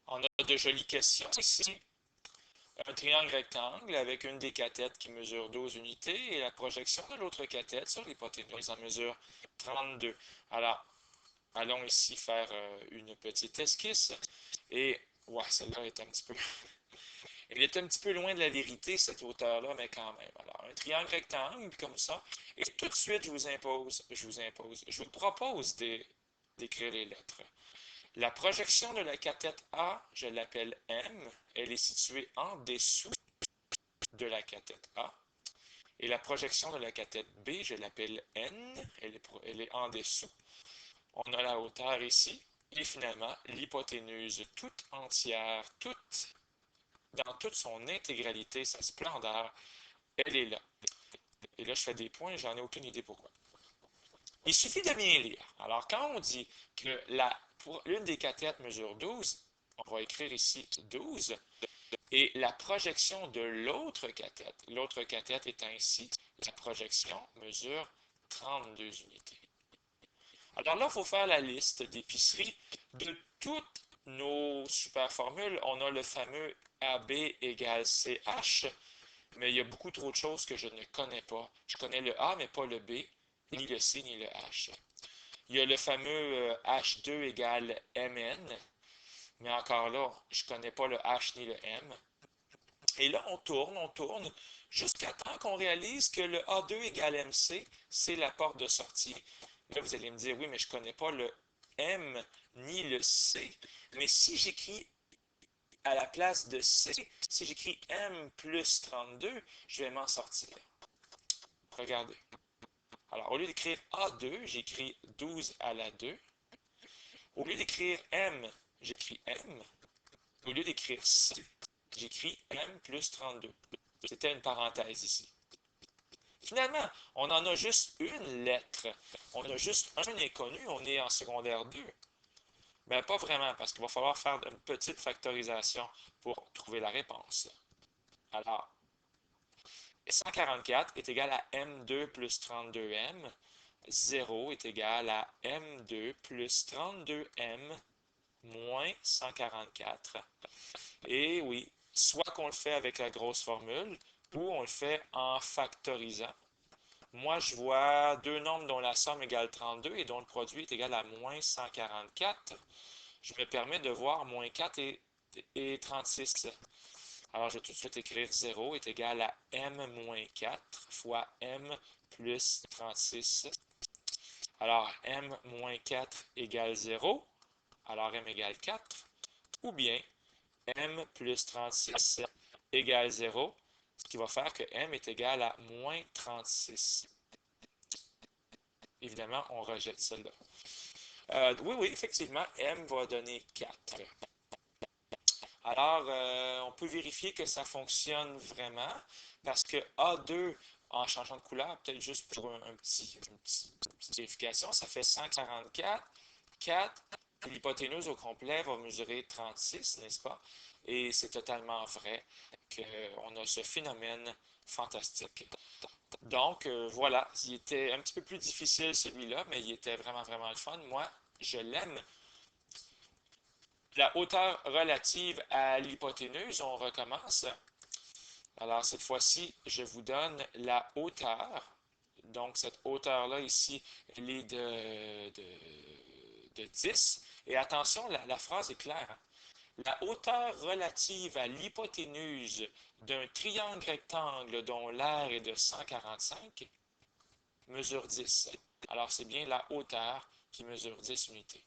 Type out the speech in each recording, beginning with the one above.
On a de jolies questions ici. Un triangle rectangle avec une des cathètes qui mesure 12 unités et la projection de l'autre cathète sur l'hypoténuse en mesure 32. Alors, allons ici faire une petite esquisse. Et, ouais, celle-là est un petit peu... Elle est un petit peu loin de la vérité, cette hauteur-là, mais quand même. Alors, un triangle rectangle, comme ça. Et tout de suite, je vous propose d'écrire les lettres. La projection de la cathète A, je l'appelle M. Elle est située en dessous de la cathète A. Et la projection de la cathète B, je l'appelle N. Elle est en dessous. On a la hauteur ici. Et finalement, l'hypoténuse toute entière, dans toute son intégralité, sa splendeur, elle est là. Et là, je fais des points, j'en ai aucune idée pourquoi. Il suffit de bien lire. Alors, quand on dit que l'une des cathètes mesure 12, on va écrire ici 12, et la projection de l'autre cathète étant ici, la projection mesure 32 unités. Alors là, il faut faire la liste d'épicerie de toutes nos super formules. On a le fameux AB égale CH, mais il y a beaucoup trop de choses que je ne connais pas. Je connais le A, mais pas le B, ni le C, ni le H. Il y a le fameux H2 égale MN, mais encore là, je ne connais pas le H ni le M. Et là, on tourne, jusqu'à temps qu'on réalise que le A2 égale MC, c'est la porte de sortie. Là, vous allez me dire, oui, mais je ne connais pas le M ni le C. Mais si j'écris à la place de C, si j'écris M plus 32, je vais m'en sortir. Regardez. Alors, au lieu d'écrire A2, j'écris 12 à la 2. Au lieu d'écrire M, j'écris M. Au lieu d'écrire C, j'écris M plus 32. C'était une parenthèse ici. Finalement, on en a juste une lettre. On a juste un inconnu. On est en secondaire 2. Mais pas vraiment, parce qu'il va falloir faire une petite factorisation pour trouver la réponse. Alors, 144 est égal à M2 plus 32M. 0 est égal à M2 plus 32M moins 144. Et oui, soit qu'on le fait avec la grosse formule, ou on le fait en factorisant. Moi, je vois deux nombres dont la somme égale 32 et dont le produit est égal à moins 144. Je me permets de voir moins 4 et 36. Alors, je vais tout de suite écrire 0 est égal à m moins 4 fois m plus 36. Alors, m moins 4 égale 0. Alors, m égale 4. Ou bien, m plus 36 égale 0, ce qui va faire que m est égal à moins 36. Évidemment, on rejette celle-là. Oui, effectivement, m va donner 4. Alors, on peut vérifier que ça fonctionne vraiment parce que A2, en changeant de couleur, peut-être juste pour une petite vérification, ça fait 144, 4, l'hypoténuse au complet va mesurer 36, n'est-ce pas? Et c'est totalement vrai qu'on a ce phénomène fantastique. Donc, voilà, il était un petit peu plus difficile celui-là, mais il était vraiment, vraiment le fun. Moi, je l'aime. La hauteur relative à l'hypoténuse, on recommence. Alors, cette fois-ci, je vous donne la hauteur. Donc, cette hauteur-là ici, elle est de 10. Et attention, la phrase est claire. La hauteur relative à l'hypoténuse d'un triangle rectangle dont l'aire est de 145 mesure 10. Alors, c'est bien la hauteur qui mesure 10 unités.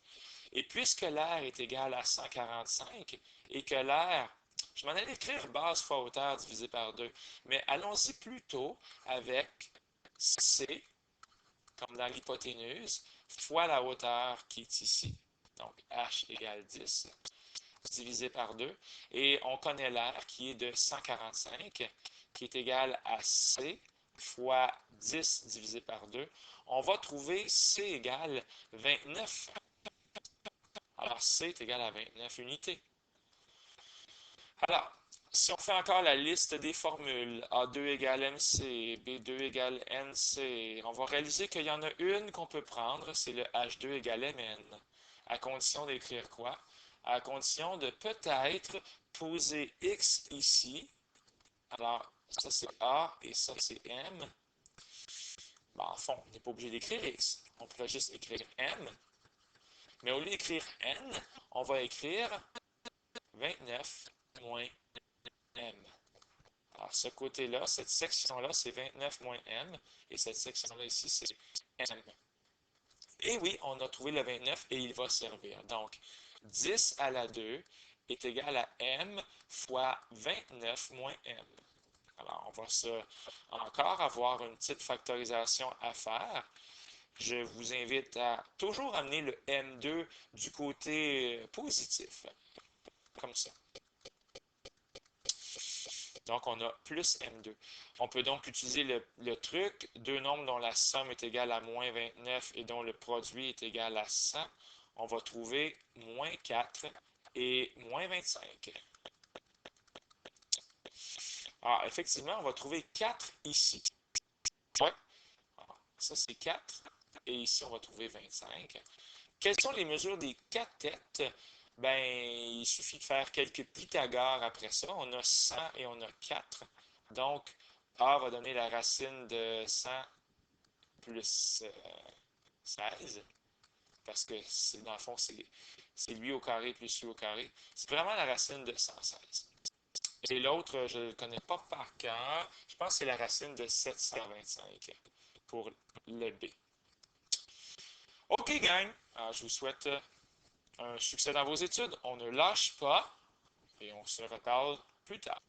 Et puisque l'aire est égal à 145 et que l'aire, je m'en allais écrire base fois hauteur divisé par 2, mais allons-y plutôt avec C, comme dans l'hypoténuse, fois la hauteur qui est ici. Donc, H égale 10 divisé par 2. Et on connaît l'aire qui est de 145, qui est égal à C fois 10 divisé par 2. On va trouver C égale 29. Alors, C est égal à 29 unités. Alors, si on fait encore la liste des formules, A2 égale MC, B2 égale NC, on va réaliser qu'il y en a une qu'on peut prendre, c'est le H2 égale MN, à condition d'écrire quoi? à condition de peut-être poser x ici. Alors, ça c'est A et ça c'est M. Ben, en fond, on n'est pas obligé d'écrire x. On pourrait juste écrire M. Mais au lieu d'écrire N, on va écrire 29 moins M. Alors, ce côté-là, cette section-là, c'est 29 moins M. Et cette section-là ici, c'est M. Et oui, on a trouvé le 29 et il va servir. Donc, 10 à la 2 est égal à M fois 29 moins M. Alors, on va encore avoir une petite factorisation à faire. Je vous invite à toujours amener le M2 du côté positif, comme ça. Donc, on a plus M2. On peut donc utiliser le truc, deux nombres dont la somme est égale à moins 29 et dont le produit est égal à 100. On va trouver moins 4 et moins 25. Alors, effectivement, on va trouver 4 ici. Ouais. Alors, ça, c'est 4. Et ici, on va trouver 25. Quelles sont les mesures des cathètes? Ben, il suffit de faire quelques Pythagore après ça. On a 100 et on a 4. Donc, A va donner la racine de 100 plus 16. Parce que, dans le fond, c'est lui au carré plus lui au carré. C'est vraiment la racine de 116. Et l'autre, je ne le connais pas par cœur. Je pense que c'est la racine de 725 pour le B. OK, gang. Alors, je vous souhaite un succès dans vos études. On ne lâche pas et on se reparle plus tard.